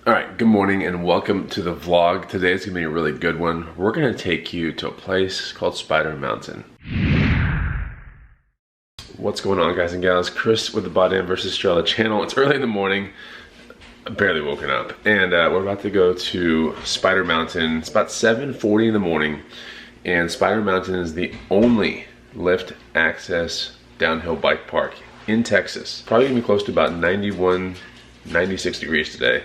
Alright, good morning and welcome to the vlog. Today is going to be a really good one. We're going to take you to a place called Spider Mountain. What's going on, guys and gals? Chris with the BODDAMN vs. Estrella channel. It's early in the morning. I've barely woken up. And we're about to go to Spider Mountain. It's about 7:40 in the morning. And Spider Mountain is the only lift access downhill bike park in Texas. Probably going to be close to about 91, 96 degrees today.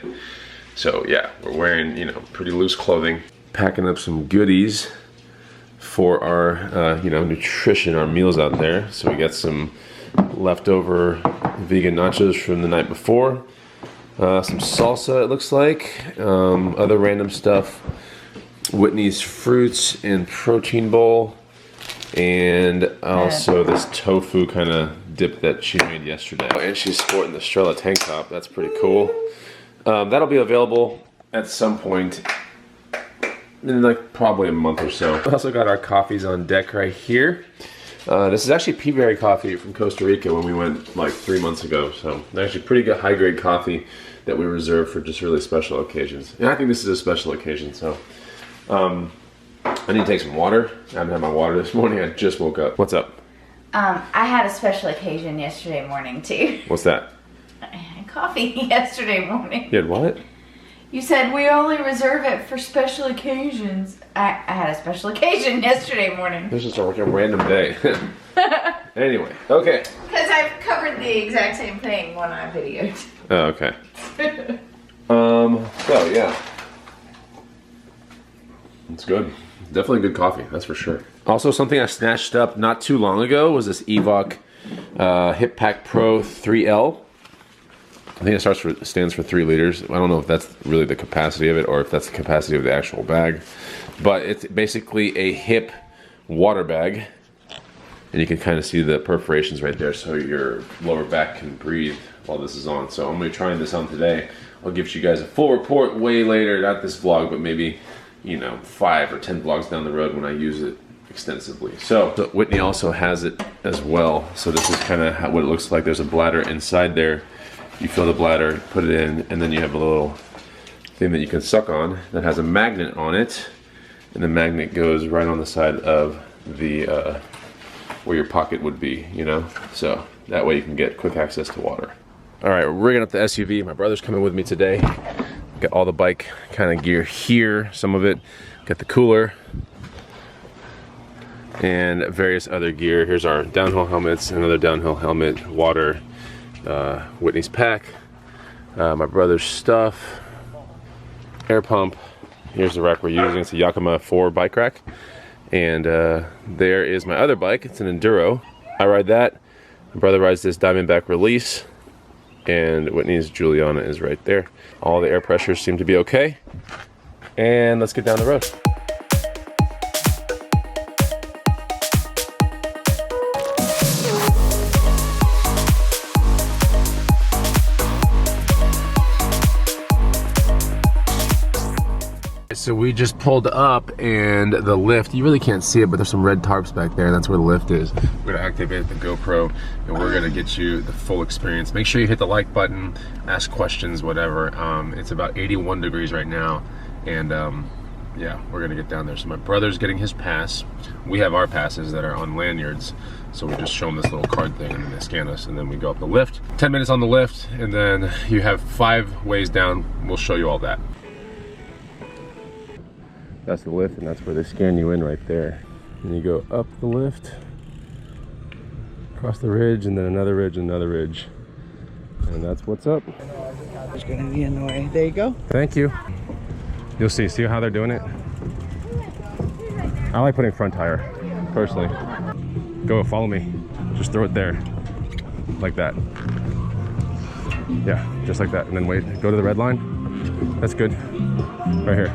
So yeah, we're wearing, pretty loose clothing. Packing up some goodies for our, nutrition, our meals out there. So we got some leftover vegan nachos from the night before. Some salsa, it looks like. Other random stuff. Whitney's fruits and protein bowl. And also this tofu kind of dip that she made yesterday. And she's sporting the Estrella tank top. That's pretty cool. That'll be available at some point in probably a month or so. We also got our coffees on deck right here. This is actually peaberry coffee from Costa Rica when we went like 3 months ago. So actually pretty good high grade coffee that we reserve for just really special occasions. And I think this is a special occasion, so I need to take some water. I haven't had my water this morning. I just woke up. What's up? I had a special occasion yesterday morning too. What's that? I had coffee yesterday morning. You had what? You said we only reserve it for special occasions. I had a special occasion yesterday morning. This is like a random day. Anyway, okay. Because I've covered the exact same thing when I videoed. Oh, okay. So yeah. It's good. Definitely good coffee, that's for sure. Also, something I snatched up not too long ago was this Evoc Hip Pack Pro 3L. I think it stands for 3 liters. I don't know if that's really the capacity of it or if that's the capacity of the actual bag. But it's basically a hip water bag. And you can kind of see the perforations right there so your lower back can breathe while this is on. So I'm going to be trying this on today. I'll give you guys a full report way later, not this vlog, but maybe 5 or 10 vlogs down the road when I use it extensively. So Whitney also has it as well. So this is kind of what it looks like. There's a bladder inside there. You fill the bladder, put it in, and then you have a little thing that you can suck on that has a magnet on it. And the magnet goes right on the side of the where your pocket would be, So that way you can get quick access to water. All right, we're rigging up the SUV. My brother's coming with me today. Got all the bike kind of gear here, some of it. Got the cooler and various other gear. Here's our downhill helmets, another downhill helmet, water, Whitney's pack, my brother's stuff, air pump. Here's the rack we're using. It's a Yakima 4 bike rack. And there is my other bike. It's an Enduro. I ride that. My brother rides this Diamondback Release. And Whitney's Juliana is right there. All the air pressures seem to be okay. And let's get down the road. So we just pulled up and the lift, you really can't see it, but there's some red tarps back there and that's where the lift is. We're gonna activate the GoPro and we're gonna get you the full experience. Make sure you hit the like button, ask questions, whatever. It's about 81 degrees right now and yeah, we're gonna get down there. So my brother's getting his pass. We have our passes that are on lanyards. So we just show them this little card thing and then they scan us and then we go up the lift. 10 minutes on the lift and then you have 5 ways down. We'll show you all that. That's the lift and that's where they scan you in right there. And you go up the lift, across the ridge, and then another ridge, another ridge. And that's what's up. It's gonna be in the way. There you go. Thank you. You'll see how they're doing it? I like putting front tire, personally. Go, follow me. Just throw it there, like that. Yeah, just like that. And then wait, go to the red line. That's good. Right here.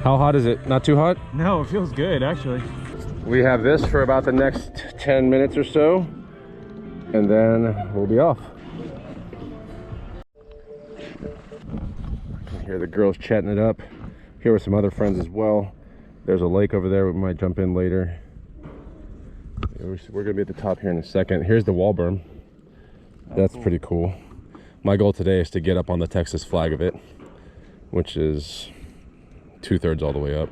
How hot is it? Not too hot? No, it feels good actually. We have this for about the next 10 minutes or so, and then we'll be off. I can hear the girls chatting it up. Here with some other friends as well. There's a lake over there, we might jump in later. We're gonna be at the top here in a second. Here's the wall berm. That's pretty cool. My goal today is to get up on the Texas flag of it, which is 2/3 all the way up.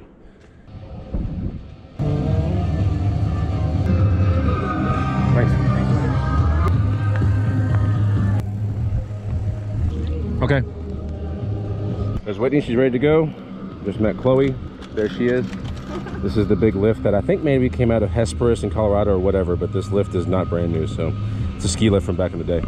Thanks. Okay. There's Whitney, she's ready to go. Just met Chloe. There she is. This is the big lift that I think maybe came out of Hesperus in Colorado or whatever, but this lift is not brand new, so it's a ski lift from back in the day.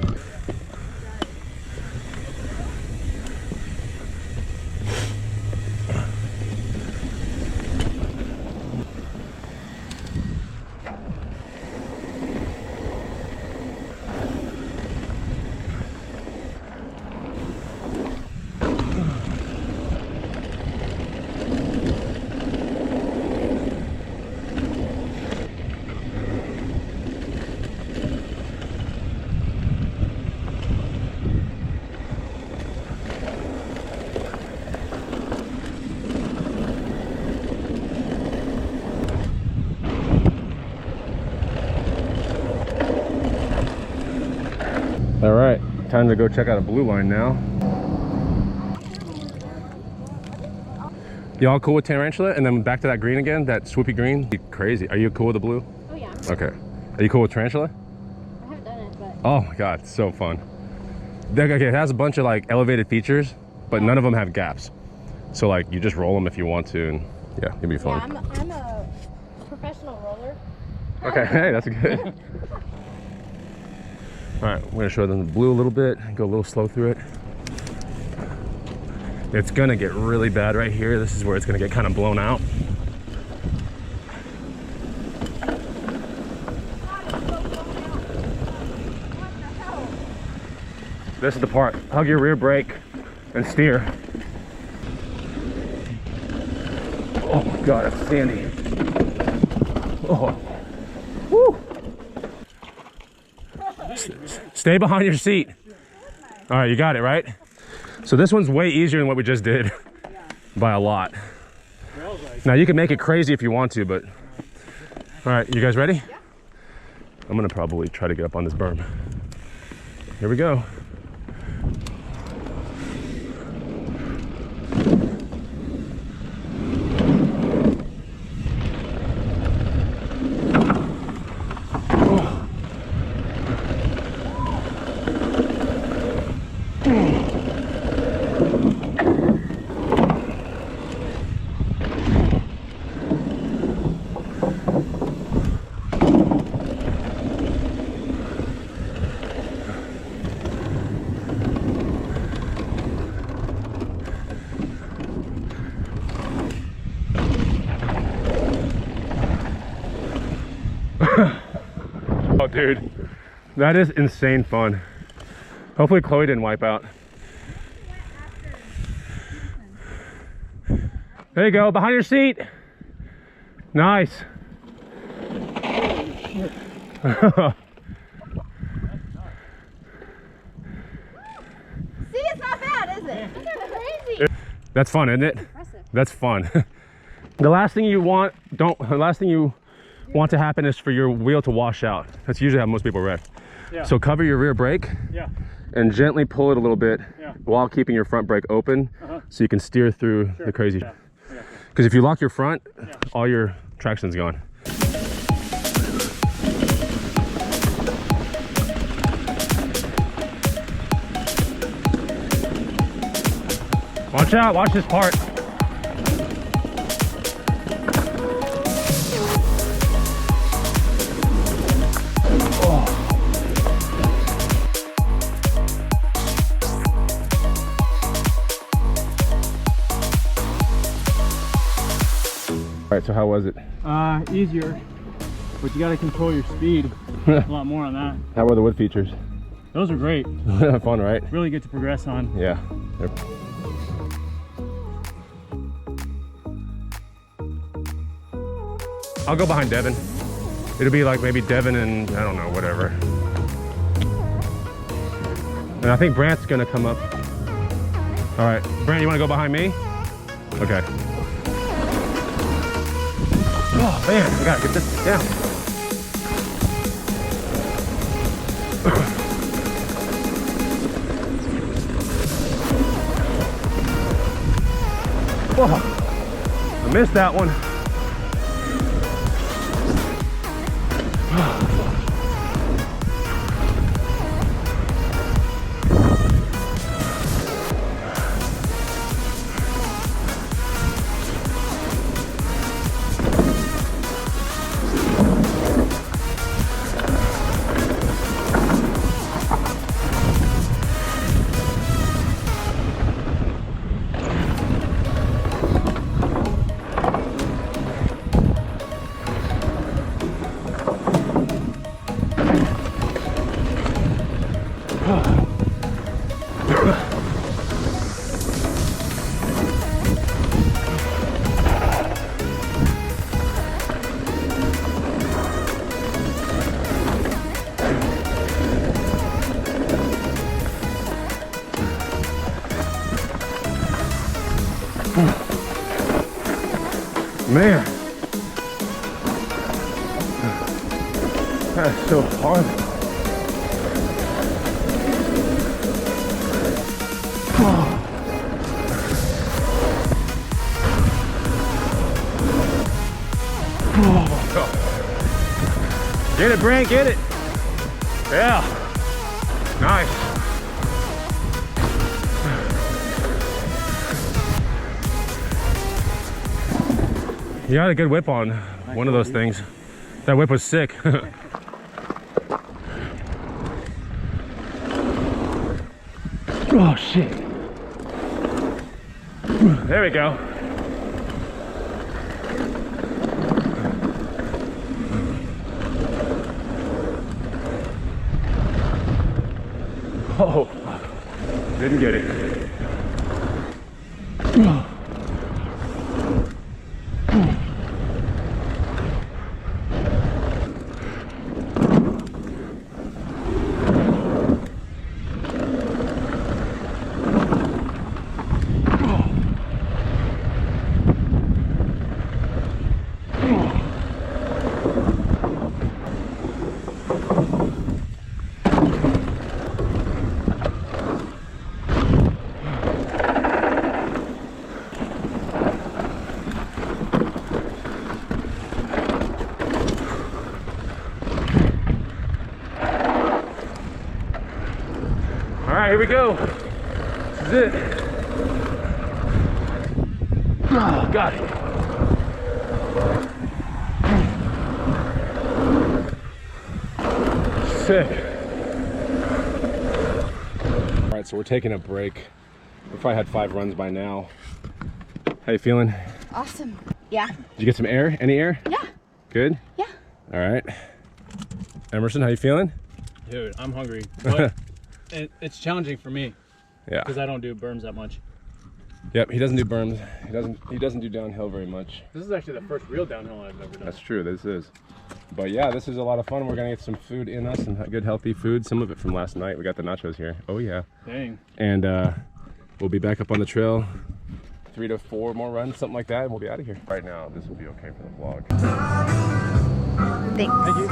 All right, time to go check out a blue line now. Y'all cool with tarantula? And then back to that green again, that swoopy green? Crazy. Are you cool with the blue? Oh yeah. Okay. Are you cool with tarantula? I haven't done it, but... Oh my God, it's so fun. Okay, it has a bunch of like elevated features, but none of them have gaps. So like you just roll them if you want to, and yeah, it'll be fun. Yeah, I'm a professional roller. Okay, hey, that's good. All right, we're gonna show them the blue a little bit, go a little slow through it. It's gonna get really bad right here. This is where it's gonna get kind of blown out. This is the part. Hug your rear brake and steer. Oh my God, it's sandy. Oh. Woo. Stay behind your seat. All right, you got it, right? So this one's way easier than what we just did by a lot. Now you can make it crazy if you want to, but all right, you guys ready? Yeah. I'm gonna probably try to get up on this berm. Here we go. Oh dude, that is insane fun. Hopefully Chloe didn't wipe out. There you go, behind your seat. Nice. See, it's not bad, is it? That's crazy. That's fun, isn't it? Impressive. That's fun. The last thing you want to happen is for your wheel to wash out. That's usually how most people wreck. Yeah. So cover your rear brake, Yeah. and gently pull it a little bit, Yeah. while keeping your front brake open, so you can steer through the crazy. Yeah. Because if you lock your front, all your traction's gone. Watch out, watch this part. All right, so how was it? Easier, but you got to control your speed a lot more on that. How were the wood features? Those are great. Fun, right? Really good to progress on. Yeah. I'll go behind Devin. It'll be like maybe Devin and I don't know, whatever. And I think Brant's gonna come up. All right, Brant, you wanna go behind me? Okay. Oh man, I gotta get this down. Whoa. I missed that one. Man, that's so hard. Get it, Brent, get it. Yeah, nice. You got a good whip on one of those things. That whip was sick. Oh shit. There we go. Oh, didn't get it. All right, here we go. This is it. Oh, got it. Sick. All right, so we're taking a break. We probably had 5 runs by now. How you feeling? Awesome. Yeah. Did you get some air? Any air? Yeah. Good? Yeah. All right. Emerson, how you feeling? Dude, I'm hungry. But it's challenging for me Yeah. because I don't do berms that much. Yep, he doesn't do berms. He doesn't do downhill very much. This is actually the first real downhill I've ever done. That's true, this is. But yeah, this is a lot of fun. We're gonna get some food in us, and good healthy food. Some of it from last night. We got the nachos here. Oh yeah. Dang. And we'll be back up on the trail. 3 to 4 more runs, something like that, and we'll be out of here. Right now, this will be okay for the vlog. Thanks. Thank you.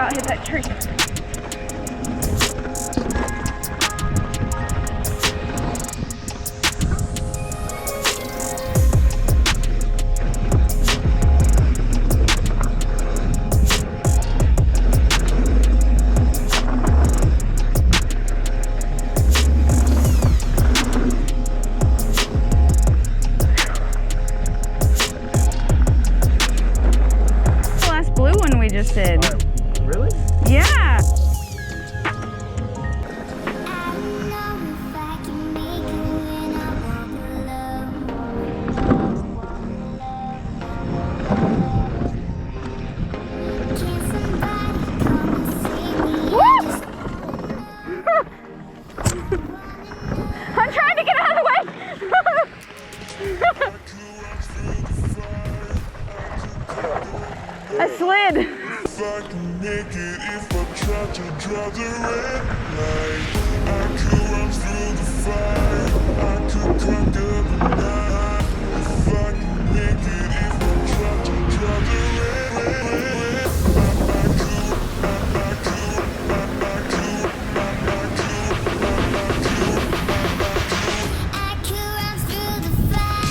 out, hit that tree. Just did. Really? Yeah. I'm trying to get out of the way. I slid. If I can make it, if I try to draw the red light, I could run through the fire, I could conquer the night. If I can make it, if I try to draw the red light, I could run through the fire.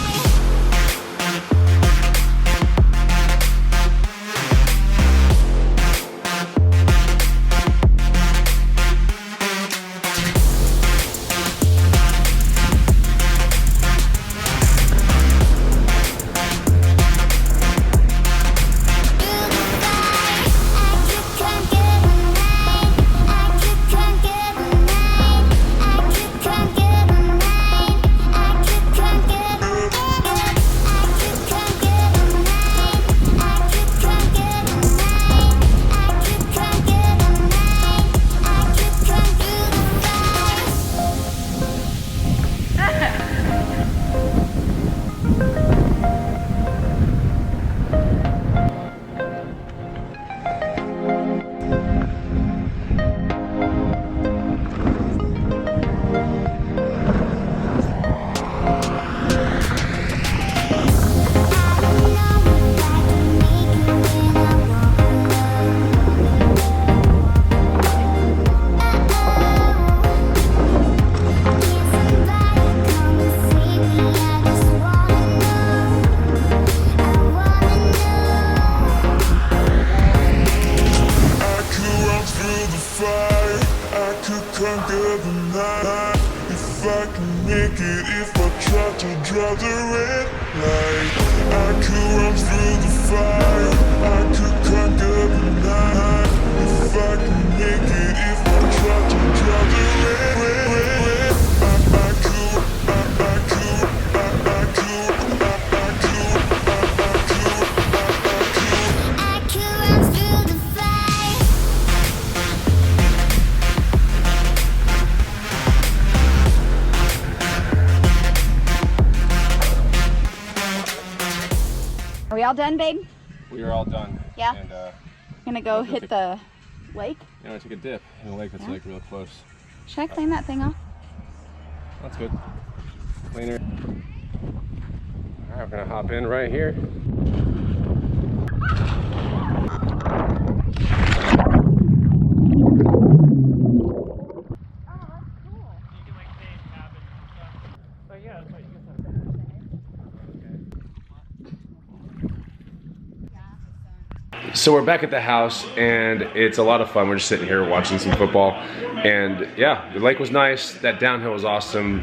Conquer the night. If I can make it, if I try to draw the red light, I could run through the fire, I could conquer the night. If I can make it, if I try to draw the red light, I could run through the fire. Are we all done, babe? We are all done. Yeah. And Gonna go hit the lake? you know, I took a dip in a lake that's like real close. Should I clean that thing off? That's good. Cleaner. All right, we're gonna hop in right here. So we're back at the house and it's a lot of fun. We're just sitting here watching some football. And yeah, the lake was nice. That downhill was awesome.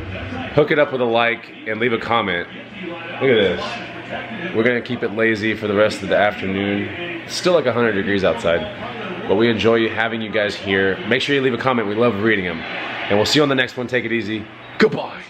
Hook it up with a like and leave a comment. Look at this. We're gonna keep it lazy for the rest of the afternoon. It's still like 100 degrees outside, but we enjoy having you guys here. Make sure you leave a comment. We love reading them. And we'll see you on the next one. Take it easy. Goodbye.